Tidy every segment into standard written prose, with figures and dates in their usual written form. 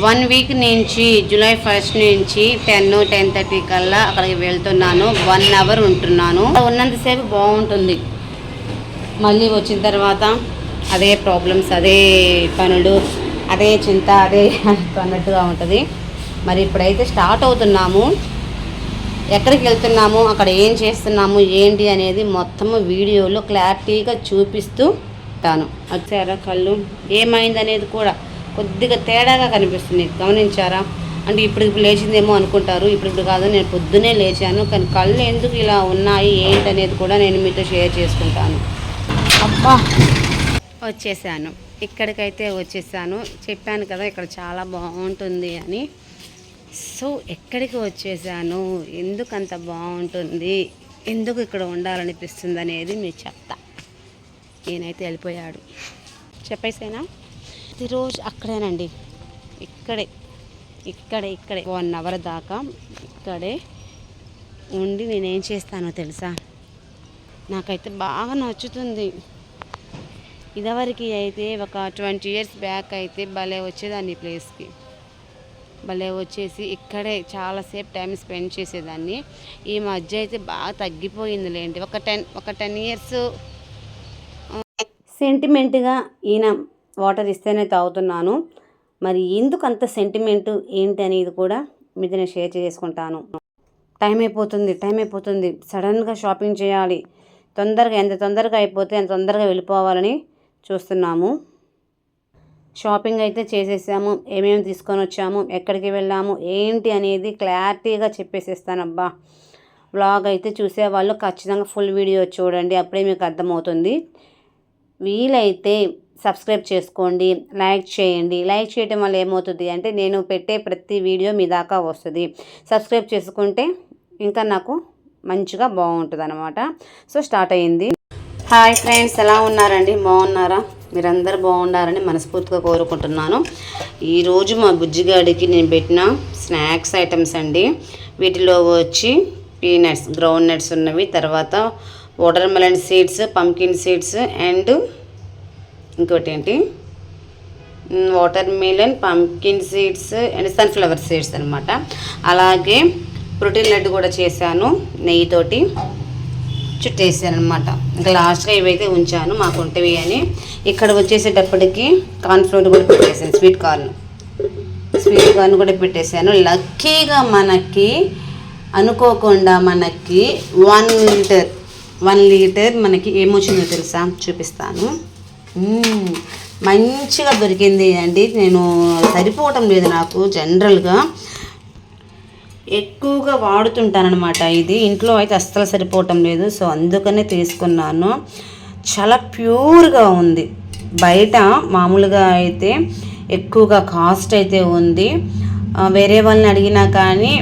1 week నుంచి July 1 నుంచి 10-10:30 కల్లా అక్కడికి వెళ్తున్నాను. 1 అవర్ ఉంటున్నాను. ఉన్నంతసేపు బాగుంటుంది. మళ్ళీ వచ్చిన తర్వాత అదే ప్రాబ్లమ్స్, అదే పనులు, అదే చింత, అదే అన్నట్టుగా ఉంటుంది. మరి ఇప్పుడైతే స్టార్ట్ అవుతున్నాము. ఎక్కడికి వెళ్తున్నాము, అక్కడ ఏం చేస్తున్నాము, ఏంటి అనేది మొత్తము వీడియోలో క్లారిటీగా చూపిస్తూ ఉంటాను. వచ్చారా కళ్ళు ఏమైంది అనేది కూడా కొద్దిగా తేడాగా కనిపిస్తుంది. గమనించారా? అంటే ఇప్పుడు లేచిందేమో అనుకుంటారు. ఇప్పుడు కాదు, నేను పొద్దునే లేచాను. కానీ కళ్ళు ఎందుకు ఇలా ఉన్నాయి ఏంటి అనేది కూడా నేను మీతో షేర్ చేసుకుంటాను. అబ్బా, వచ్చేసాను. ఇక్కడికైతే వచ్చేసాను. చెప్పాను కదా ఇక్కడ చాలా బాగుంటుంది అని. సో ఎక్కడికి వచ్చేసాను, ఎందుకు అంత బాగుంటుంది, ఎందుకు ఇక్కడ ఉండాలనిపిస్తుంది అనేది మీకు చెప్తా. నేనైతే వెళ్ళిపోయాడు చెప్పేసేనా. ప్రతిరోజు అక్కడేనండి, ఇక్కడే 1 అవర్ దాకా ఇక్కడే ఉండి నేనేం చేస్తానో తెలుసా, నాకైతే బాగా నచ్చుతుంది. ఇదివరకు అయితే ఒక 20 years బ్యాక్ అయితే భలే వచ్చేదాన్ని ఈ ప్లేస్కి. భలే వచ్చేసి ఇక్కడే చాలాసేపు టైం స్పెండ్ చేసేదాన్ని. ఈ మధ్య అయితే బాగా తగ్గిపోయింది లేండి. ఒక 10 years సెంటిమెంట్గా ఈయన వాటర్ ఇస్తేనే తాగుతున్నాను. మరి ఎందుకు అంత సెంటిమెంట్ ఏంటి అనేది కూడా మీతో నేను షేర్ చేసుకుంటాను. టైం అయిపోతుంది. సడన్గా షాపింగ్ చేయాలి. ఎంత తొందరగా అయిపోతే అంత తొందరగా వెళ్ళిపోవాలని చూస్తున్నాము. షాపింగ్ అయితే చేసేసాము. ఏమేమి తీసుకొని వచ్చాము, ఎక్కడికి వెళ్ళాము, ఏంటి అనేది క్లారిటీగా చెప్పేసేస్తానబ్బా. వ్లాగ్ అయితే చూసేవాళ్ళు ఖచ్చితంగా ఫుల్ వీడియో చూడండి, అప్పుడే మీకు అర్థమవుతుంది. వీలైతే సబ్స్క్రైబ్ చేసుకోండి, లైక్ చేయండి. లైక్ చేయడం వల్ల ఏమవుతుంది అంటే నేను పెట్టే ప్రతి వీడియో మీ దాకా వస్తుంది. సబ్స్క్రైబ్ చేసుకుంటే ఇంకా నాకు మంచిగా బాగుంటుంది అనమాట. సో స్టార్ట్ అయ్యింది. హాయ్ ఫ్రెండ్స్, ఎలా ఉన్నారండి? బాగున్నారా? మీరందరూ బాగుండాలని మనస్ఫూర్తిగా కోరుకుంటున్నాను. ఈరోజు మా బుజ్జిగాడికి నేను పెట్టిన స్నాక్స్ ఐటమ్స్ అండి. వీటిలో వచ్చి పీనట్స్, గ్రౌండ్ నట్స్ ఉన్నవి, తర్వాత water melon seeds, pumpkin seeds and ఇంకోటి ఏంటి water melon, pumpkin seeds and sunflower seeds అనమాట. అలాగే ప్రోటీన్ లడ్డు కూడా చేశాను, నెయ్యితోటి చుట్టేసాను అనమాట. ఇంకా లాస్ట్గా ఇవైతే ఉంచాను మాకు ఉంటవి అని. ఇక్కడ వచ్చేసేటప్పటికి కార్న్ఫ్లోర్ కూడా పెట్టేసాను, స్వీట్ కార్న్ కూడా పెట్టేశాను. లక్కీగా మనకి అనుకోకుండా మనకి 1 లీటర్ మనకి ఏమొచ్చిందో తెలుసా, చూపిస్తాను. మంచిగా దొరికింది అండి. నేను సరిపోవటం లేదు నాకు, జనరల్గా ఎక్కువగా వాడుతుంటానన్నమాట. ఇది ఇంట్లో అయితే అస్సలు సరిపోవటం లేదు. సో అందుకనే తీసుకున్నాను. చాలా ప్యూర్గా ఉంది. బయట మామూలుగా అయితే ఎక్కువగా కాస్ట్ అయితే ఉంది. వేరే వాళ్ళని అడిగినా కానీ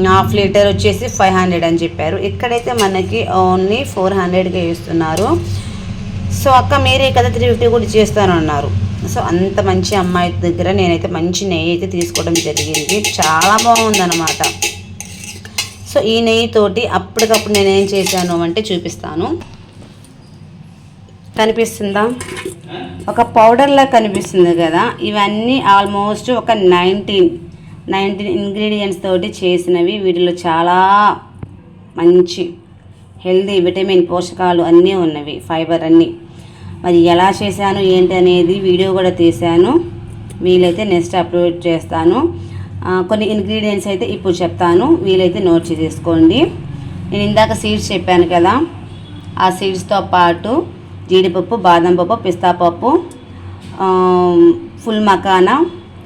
1/2 లీటర్ వచ్చేసి 500 అని చెప్పారు. ఇక్కడైతే మనకి ఓన్లీ 400కే ఇస్తున్నారు. సో అక్క మీరే కదా 350 కూడా చేస్తానన్నారు. సో అంత మంచి అమ్మాయి దగ్గర నేనైతే మంచి నెయ్యి అయితే తీసుకోవడం జరిగింది. చాలా బాగుందన్నమాట. సో ఈ నెయ్యితోటి అప్పటికప్పుడు నేనేం చేశాను అంటే చూపిస్తాను. కనిపిస్తుందా? ఒక పౌడర్లా కనిపిస్తుంది కదా. ఇవన్నీ ఆల్మోస్ట్ ఒక 19 ఇంగ్రీడియంట్స్ తోటి చేసినవి. వీటిలో చాలా మంచి హెల్దీ, విటమిన్, పోషకాలు అన్నీ ఉన్నవి, ఫైబర్ అన్నీ. మరి ఎలా చేశాను ఏంటి అనేది వీడియో కూడా తీశాను. వీలైతే నెక్స్ట్ అప్లోడ్ చేస్తాను. కొన్ని ఇంగ్రీడియంట్స్ అయితే ఇప్పుడు చెప్తాను, వీలైతే నోట్ చేసుకోండి. నేను ఇందాక సీడ్స్ చెప్పాను కదా, ఆ సీడ్స్తో పాటు జీడిపప్పు, బాదం పప్పు, పిస్తా పప్పు, ఫుల్ మకానా,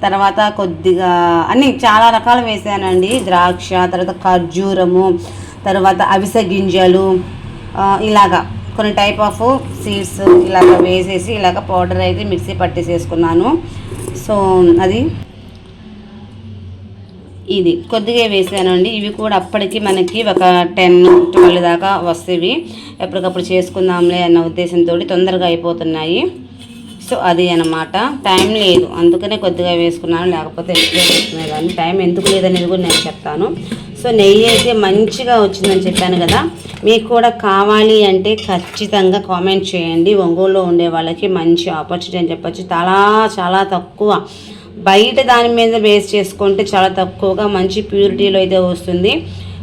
తర్వాత కొద్దిగా అన్నీ చాలా రకాలు వేసానండి. ద్రాక్ష, తర్వాత ఖర్జూరము, తర్వాత అవిసె గింజలు, ఇలాగా కొన్ని టైప్ ఆఫ్ సీడ్స్ ఇలాగ వేసేసి ఇలాగ పౌడర్ అయితే మిక్సీ పట్టేసేసుకున్నాను. సో అది ఇది కొద్దిగా వేసానండి. ఇవి కూడా అప్పటికి మనకి ఒక 10-12 దాకా వస్తేవి. ఎప్పటికప్పుడు చేసుకుందాంలే అన్న ఉద్దేశంతో తొందరగా అయిపోతున్నాయి. సో అది అన్నమాట. టైం లేదు, అందుకనే కొద్దిగా వేసుకున్నాను, లేకపోతే ఎక్కువ వేసుకునేదాన్ని. టైం ఎందుకు లేదనేది కూడా నేను చెప్తాను. సో నెయ్యి అయితే మంచిగా వచ్చిందని చెప్పాను కదా. మీకు కూడా కావాలి అంటే ఖచ్చితంగా కామెంట్ చేయండి. ఒంగోలులో ఉండే వాళ్ళకి మంచి ఆపర్చునిటీ అని చెప్పచ్చు. చాలా తక్కువ బయట దాని మీద బేస్ చేసుకుంటే చాలా తక్కువగా మంచి ప్యూరిటీలో అయితే వస్తుంది,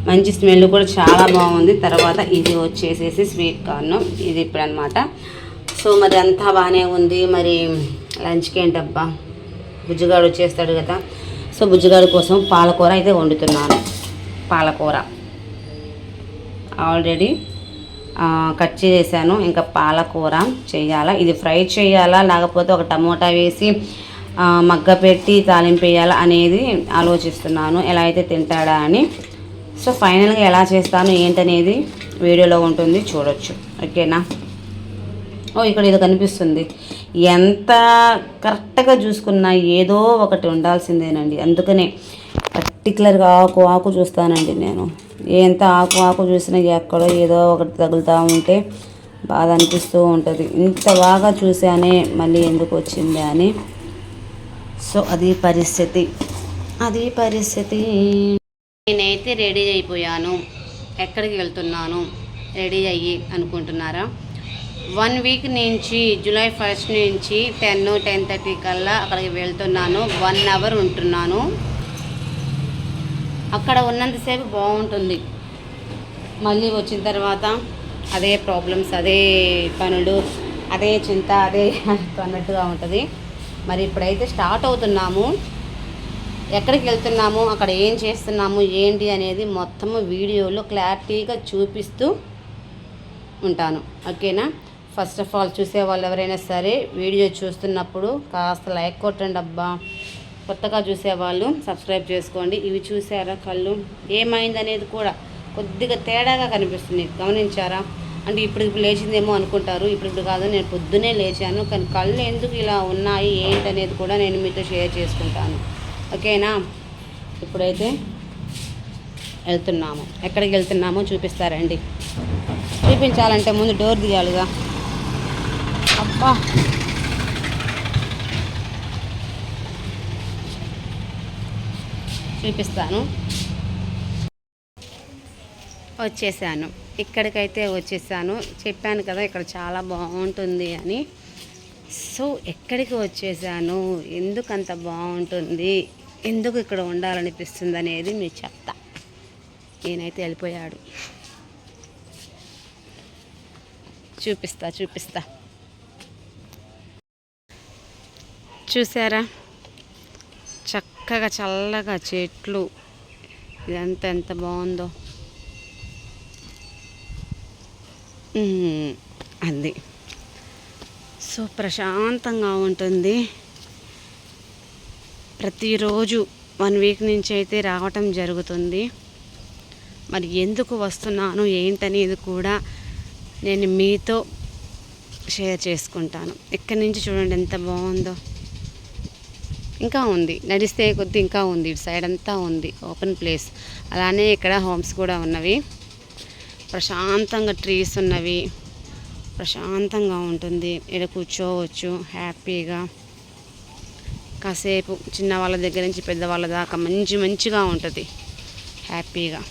మంచి స్మెల్ కూడా చాలా బాగుంది. తర్వాత ఇది వచ్చేసేసి స్వీట్ కార్న్, ఇది ఇప్పుడు అనమాట. సో మరి అంతా బాగానే ఉంది. మరి లంచ్కి ఏంటబ్బా, బుజ్జిగాడు వచ్చేస్తాడు కదా, సో బుజ్జిగాడు కోసం పాలకూర అయితే వండుతున్నాను. పాలకూర ఆల్రెడీ కట్ చేసాను, ఇంకా పాలకూర చేయాలా, ఇది ఫ్రై చేయాలా లేకపోతే ఒక టమోటా వేసి మగ్గ పెట్టి తాలింపు వేయాలా అనేది ఆలోచిస్తున్నాను, ఎలా అయితే తింటాడా అని. సో ఫైనల్గా ఎలా చేస్తాను ఏంటనేది వీడియోలో ఉంటుంది, చూడొచ్చు. ఓకేనా. ఇక్కడ ఇది కనిపిస్తుంది, ఎంత కరెక్ట్గా చూసుకున్నా ఏదో ఒకటి ఉండాల్సిందేనండి. అందుకనే పర్టికులర్గా ఆకు చూస్తానండి నేను. ఎంత ఆకు చూసినా ఎక్కడో ఏదో ఒకటి తగులుతూ ఉంటే బాధ అనిపిస్తూ ఉంటుంది. ఇంత బాగా చూసానే మళ్ళీ ఎందుకు వచ్చింది అని. సో అది పరిస్థితి. నేనైతే రెడీ అయిపోయాను. ఎక్కడికి వెళ్తున్నాను రెడీ అయ్యి అనుకుంటున్నారా? 1 వీక్ నుంచి జూలై 1 నుంచి 10-10:30 కల్లా అక్కడికి వెళ్తున్నాను. 1 అవర్ ఉంటున్నాను. అక్కడ ఉన్నంతసేపు బాగుంటుంది, మళ్ళీ వచ్చిన తర్వాత అదే ప్రాబ్లమ్స్, అదే పనులు, అదే చింత, అదే అన్నట్టుగా ఉంటుంది. మరి ఇప్పుడైతే స్టార్ట్ అవుతున్నాము. ఎక్కడికి వెళ్తున్నాము, అక్కడ ఏం చేస్తున్నాము ఏంటి అనేది మొత్తము వీడియోలో క్లారిటీగా చూపిస్తూ ఉంటాను. ఓకేనా. ఫస్ట్ ఆఫ్ ఆల్ చూసే వాళ్ళు ఎవరైనా సరే వీడియో చూస్తున్నప్పుడు కాస్త లైక్ కొట్టండి అబ్బా. కొత్తగా చూసేవాళ్ళు సబ్స్క్రైబ్ చేసుకోండి. ఇవి చూసారా కళ్ళు ఏమైంది అనేది కూడా కొద్దిగా తేడాగా కనిపిస్తుంది, గమనించారా? అంటే ఇప్పుడు లేచిందేమో అనుకుంటారు, ఇప్పుడు కాదు, నేను పొద్దునే లేచాను. కానీ కళ్ళు ఎందుకు ఇలా ఉన్నాయి ఏంటనేది కూడా నేను మీతో షేర్ చేసుకుంటాను. ఓకేనా. ఇప్పుడైతే వెళ్తున్నాము. ఎక్కడికి వెళ్తున్నామో చూపిస్తారండి. చూపించాలంటే ముందు డోర్ తీయాలిగా. అబ్బా, చూపిస్తాను. వచ్చేసాను, ఇక్కడికైతే వచ్చేసాను. చెప్పాను కదా ఇక్కడ చాలా బాగుంటుంది అని. సో ఎక్కడికి వచ్చేసాను, ఎందుకు అంత బాగుంటుంది, ఎందుకు ఇక్కడ ఉండాలనిపిస్తుంది అనేది మీకు చెప్తా. నేనైతే వెళ్ళిపోయాడు, చూపిస్తా. చూసారా, చక్కగా చల్లగా చెట్లు, ఇదంతా ఎంత బాగుందో. అది సో ప్రశాంతంగా ఉంటుంది. ప్రతిరోజు 1 వీక్ నుంచి అయితే రావటం జరుగుతుంది. మరి ఎందుకు వస్తున్నాను ఏంటనేది కూడా నేను మీతో షేర్ చేసుకుంటాను. ఇక్కడి నుంచి చూడండి ఎంత బాగుందో. ఇంకా ఉంది, నడిస్తే కొద్ది ఇంకా ఉంది. ఇటు సైడ్ అంతా ఉంది ఓపెన్ ప్లేస్. అలానే ఇక్కడ హోమ్స్ కూడా ఉన్నవి, ప్రశాంతంగా ట్రీస్ ఉన్నవి, ప్రశాంతంగా ఉంటుంది. ఇక్కడ కూర్చోవచ్చు హ్యాపీగా. కాసేపు చిన్న వాళ్ళ దగ్గర నుంచి పెద్దవాళ్ళ దాకా మంచిగా ఉంటుంది హ్యాపీగా.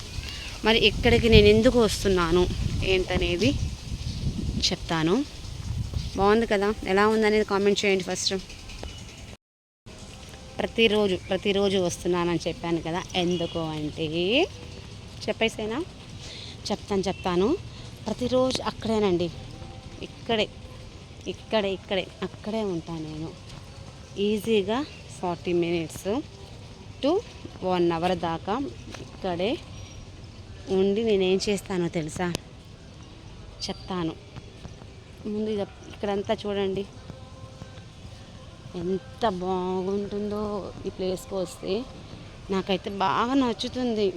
మరి ఇక్కడికి నేను ఎందుకు వస్తున్నాను ఏంటనేది చెప్తాను. బాగుంది కదా, ఎలా ఉందనేది కామెంట్ చేయండి ఫస్ట్. ప్రతిరోజు వస్తున్నానని చెప్పాను కదా, ఎందుకు అంటే చెప్పేసేనా, చెప్తాను. ప్రతిరోజు అక్కడేనండి, అక్కడే ఉంటాను నేను. ఈజీగా 40 minutes to 1 hour దాకా ఇక్కడే ఉండి నేనేం చేస్తానో తెలుసా, చెప్తాను. ముందు ఇక్కడంతా చూడండి ఎంత బాగుంటుందో. ఈ ప్లేస్కి వస్తే నాకైతే బాగా నచ్చుతుంది.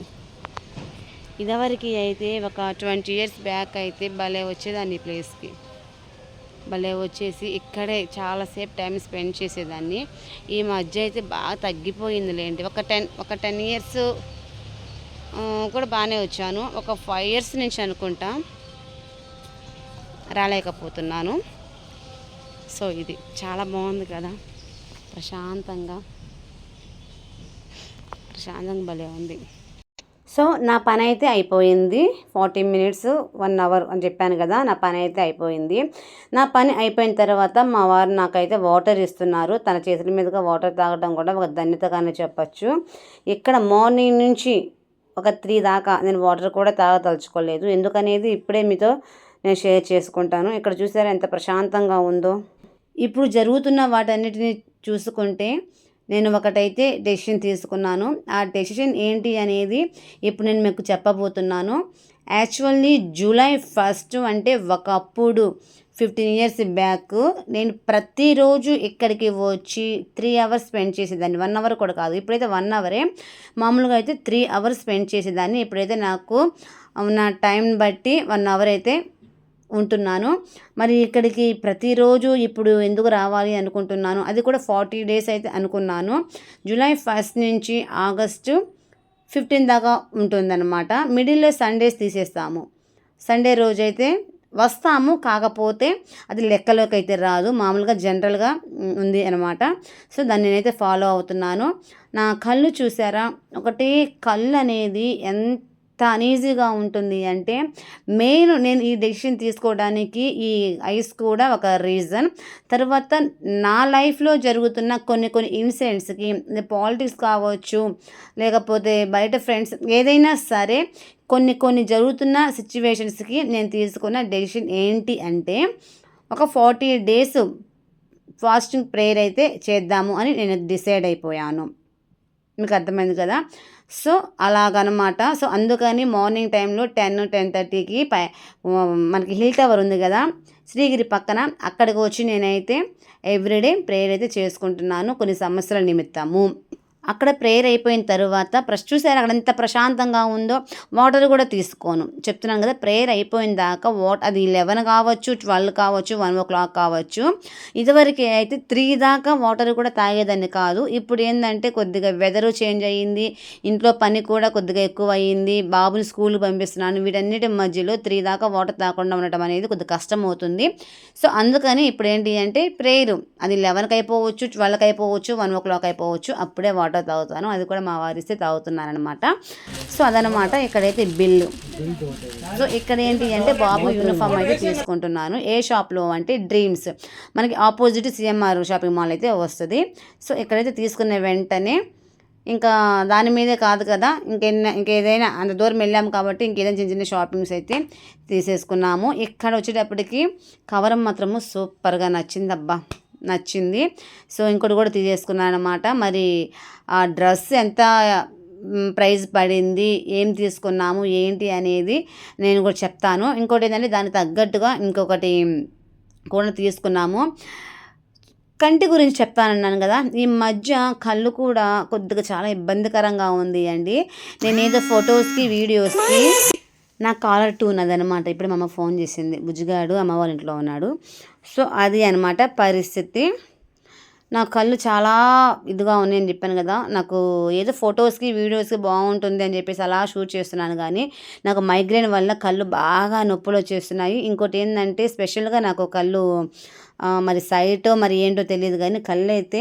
ఇదివరకు అయితే ఒక 20 years బ్యాక్ అయితే భలే వచ్చేదాన్ని ఈ ప్లేస్కి, భలే వచ్చేసి ఇక్కడే చాలాసేపు టైం స్పెండ్ చేసేదాన్ని. ఈ మధ్య అయితే బాగా తగ్గిపోయిందిలేండి. ఒక 10 years కూడా బాగానే వచ్చాను. ఒక 5 years నుంచి అనుకుంటా రాలేకపోతున్నాను. సో ఇది చాలా బాగుంది కదా, ప్రశాంతంగా భలే ఉంది. సో నా పని అయితే అయిపోయింది. 40 మినిట్స్ 1 అవర్ అని చెప్పాను కదా, నా పని అయితే అయిపోయింది. నా పని అయిపోయిన తర్వాత మా వారు నాకైతే వాటర్ ఇస్తున్నారు. తన చేతుల మీదుగా వాటర్ తాగడం కూడా ఒక ధన్యతగానే చెప్పచ్చు. ఇక్కడ మార్నింగ్ నుంచి ఒక 3 దాకా నేను వాటర్ కూడా తాగదలుచుకోలేదు. ఎందుకనేది ఇప్పుడే మీతో నేను షేర్ చేసుకుంటాను. ఇక్కడ చూసారా ఎంత ప్రశాంతంగా ఉందో. ఇప్పుడు జరుగుతున్న వాటన్నిటిని చూసుకుంటే నేను ఒకటైతే డెసిషన్ తీసుకున్నాను. ఆ డెసిషన్ ఏంటి అనేది ఇప్పుడు నేను మీకు చెప్పబోతున్నాను. యాక్చువల్లీ జూలై 1 అంటే ఒకప్పుడు 15 ఇయర్స్ బ్యాక్ నేను ప్రతిరోజు ఇక్కడికి వచ్చి 3 అవర్స్ స్పెండ్ చేసేదాన్ని. 1 అవర్ కూడా కాదు, ఇప్పుడైతే 1 అవరే. మామూలుగా అయితే 3 అవర్స్ స్పెండ్ చేసేదాన్ని. ఇప్పుడైతే నాకు నా టైం బట్టి 1 అవర్ అయితే ఉంటున్నాను. మరి ఇక్కడికి ప్రతిరోజు ఇప్పుడు ఎందుకు రావాలి అనుకుంటున్నాను, అది కూడా 40 డేస్ అయితే అనుకున్నాను. జూలై 1 నుంచి ఆగస్టు 15 దాకా ఉంటుందన్నమాట. మిడిల్లో సండేస్ తీసేస్తాము. సండే రోజైతే వస్తాము, కాకపోతే అది లెక్కలోకి అయితే రాదు, మామూలుగా జనరల్గా ఉంది అనమాట. సో దాన్ని నేనైతే ఫాలో అవుతున్నాను. నా కళ్ళు చూసారా, ఒకటే కళ్ళు అనేది ఎంత అనీజీగా ఉంటుంది అంటే మెయిన్ నేను ఈ డెసిషన్ తీసుకోవడానికి ఈ ఐస్ కూడా ఒక రీజన్. తర్వాత నా లైఫ్లో జరుగుతున్న కొన్ని ఇన్సిడెంట్స్కి, పాలిటిక్స్ కావచ్చు, లేకపోతే బయట ఫ్రెండ్స్, ఏదైనా సరే కొన్ని జరుగుతున్న సిచ్యువేషన్స్కి నేను తీసుకున్న డెసిషన్ ఏంటి అంటే ఒక 40 డేస్ ఫాస్టింగ్ ప్రేయర్ అయితే చేద్దాము అని నేను డిసైడ్ అయిపోయాను. మీకు అర్థమైంది కదా. సో అలాగనమాట. సో అందుకని మార్నింగ్ టైంలో 10-10:30కి మనకి హిల్ టవర్ ఉంది కదా శ్రీగిరి పక్కన, అక్కడికి వచ్చి నేనైతే ఎవ్రీడే ప్రేయర్ అయితే చేసుకుంటున్నాను కొన్ని సమస్యల నిమిత్తము. అక్కడ ప్రేయర్ అయిపోయిన తర్వాత చూసారు అక్కడ ఎంత ప్రశాంతంగా ఉందో. వాటర్ కూడా తీసుకోను, చెప్తున్నాను కదా. ప్రేయర్ అయిపోయిన దాకా అది 11 కావచ్చు, 12 కావచ్చు, 1 o'clock కావచ్చు. ఇదివరకు అయితే 3 దాకా వాటర్ కూడా తాగేదాన్ని కాదు. ఇప్పుడు ఏంటంటే కొద్దిగా వెదరు చేంజ్ అయ్యింది, ఇంట్లో పని కూడా కొద్దిగా ఎక్కువ అయ్యింది, బాబుని స్కూల్కి పంపిస్తున్నాను. వీటన్నిటి మధ్యలో 3 దాకా వాటర్ తాగకుండా ఉండటం అనేది కొద్దిగా కష్టం అవుతుంది. సో అందుకని ఇప్పుడు ఏంటి అంటే ప్రేయర్ అది 11కి అయిపోవచ్చు, 12కి అయిపోవచ్చు, 1 o'clock అయిపోవచ్చు, అప్పుడే వాటర్ తాగుతాను. అది కూడా మా వారిస్తే తాగుతున్నారనమాట. సో అదనమాట ఇక్కడైతే బిల్లు. సో ఇక్కడ ఏంటి అంటే బాబు యూనిఫామ్ అయితే తీసుకుంటున్నాను. ఏ షాప్లో అంటే డ్రీమ్స్, మనకి ఆపోజిట్ సిఎంఆర్ షాపింగ్ మాల్ అయితే వస్తుంది. సో ఇక్కడైతే తీసుకున్న వెంటనే ఇంకా దాని మీదే కాదు కదా, ఇంకేదైనా అంత దూరం వెళ్ళాము కాబట్టి ఇంకేదైనా చిన్న షాపింగ్స్ అయితే తీసేసుకున్నాము. ఇక్కడ వచ్చేటప్పటికి కవరం మాత్రము సూపర్గా నచ్చింది. సో ఇంకోటి కూడా తీసేసుకున్నాను అనమాట. మరి ఆ డ్రెస్ ఎంత ప్రైస్ పడింది, ఏం తీసుకున్నాము ఏంటి అనేది నేను కూడా చెప్తాను. ఇంకోటి ఏంటంటే దానికి తగ్గట్టుగా ఇంకొకటి కూడా తీసుకున్నాము. కంటి గురించి చెప్తానన్నాను కదా, ఈ మధ్య కళ్ళు కూడా కొద్దిగా చాలా ఇబ్బందికరంగా ఉంది అండి. నేనేదో ఫొటోస్కి వీడియోస్కి నా కాలర్ టూ ఉన్నదనమాట. ఇప్పుడు మా అమ్మ ఫోన్ చేసింది, బుజ్జిగాడు అమ్మ వాళ్ళ ఇంట్లో ఉన్నాడు. సో అది అనమాట పరిస్థితి. నా కళ్ళు చాలా ఇదిగా ఉన్నాయని చెప్పాను కదా, నాకు ఏదో ఫొటోస్కి వీడియోస్కి బాగుంటుంది అని చెప్పేసి అలా షూట్ చేస్తున్నాను, కానీ నాకు మైగ్రేన్ వల్ల కళ్ళు బాగా నొప్పులు వచ్చేస్తున్నాయి. ఇంకోటి ఏంటంటే స్పెషల్గా నాకు కళ్ళు మరి సైట్ మరి ఏంటో తెలియదు, కానీ కళ్ళు అయితే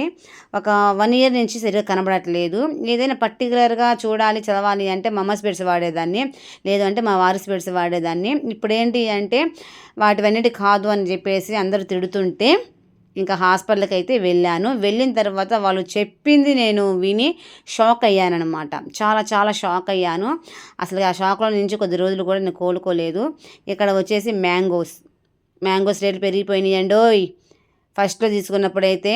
ఒక 1 year నుంచి సరిగ్గా కనబడట్లేదు. ఏదైనా పర్టికులర్గా చూడాలి చదవాలి అంటే మా అమ్మ స్పెట్స్ వాడేదాన్ని, లేదు అంటే మా వారి స్పెట్స్ వాడేదాన్ని. ఇప్పుడు ఏంటి అంటే వాటివన్నిటి కాదు అని చెప్పేసి అందరూ తిడుతుంటే ఇంకా హాస్పిటల్కి అయితే వెళ్ళాను. వెళ్ళిన తర్వాత వాళ్ళు చెప్పింది నేను విని షాక్ అయ్యానమాట. చాలా షాక్ అయ్యాను. అసలు ఆ షాక్లో నుంచి కొద్ది రోజులు కూడా నేను కోలుకోలేదు. ఇక్కడ వచ్చేసి మ్యాంగోస్ రేట్లు పెరిగిపోయినాయి అండోయ్. ఫస్ట్లో తీసుకున్నప్పుడైతే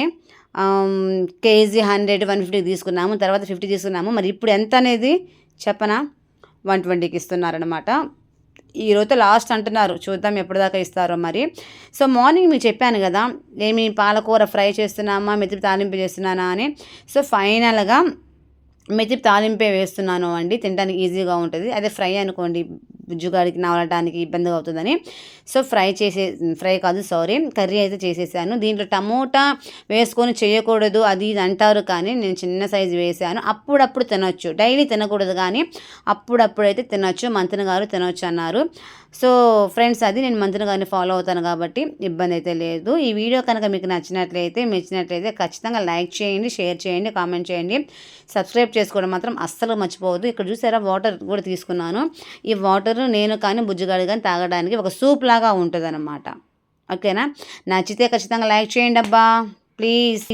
కేజీ 100-150 తీసుకున్నాము, తర్వాత 50 తీసుకున్నాము. మరి ఇప్పుడు ఎంత అనేది చెప్పనా, 120కి ఇస్తున్నారనమాట. ఈరోజు లాస్ట్ అంటున్నారు, చూద్దాం ఎప్పటిదాకా ఇస్తారో మరి. సో మార్నింగ్ మీకు చెప్పాను కదా, ఏమి పాలకూర ఫ్రై చేస్తున్నామా మెతిపి తాలింపు చేస్తున్నానా అని. సో ఫైనల్గా మెతిపి తాలింపే వేస్తున్నాను అండి, తినడానికి ఈజీగా ఉంటుంది. అదే ఫ్రై అనుకోండి బుజ్జుగాడికి నవలటానికి ఇబ్బందిగా అవుతుందని సో కర్రీ అయితే చేసేసాను. దీంట్లో టమోటా వేసుకొని చేయకూడదు అది ఇది అంటారు, కానీ నేను చిన్న సైజు వేసాను. అప్పుడప్పుడు తినొచ్చు, డైలీ తినకూడదు, కానీ అప్పుడప్పుడైతే తినొచ్చు. మంతెన గారు తినొచ్చు అన్నారు. సో ఫ్రెండ్స్, అది నేను మంతెన గారిని ఫాలో అవుతాను కాబట్టి ఇబ్బంది అయితే లేదు. ఈ వీడియో కనుక మీకు నచ్చినట్లయితే మెచ్చినట్లయితే ఖచ్చితంగా లైక్ చేయండి, షేర్ చేయండి, కామెంట్ చేయండి. సబ్స్క్రైబ్ చేసుకోవడం మాత్రం అస్సలు మర్చిపోవద్దు. ఇక్కడ చూసారా వాటర్ కూడా తీసుకున్నాను. ఈ వాటర్ నేను కానీ బుజ్జిగాడు కానీ తాగడానికి ఒక సూప్ లాగా ఉంటుంది అన్నమాట. ఓకేనా? నచ్చితే ఖచ్చితంగా లైక్ చేయండి అబ్బా, ప్లీజ్.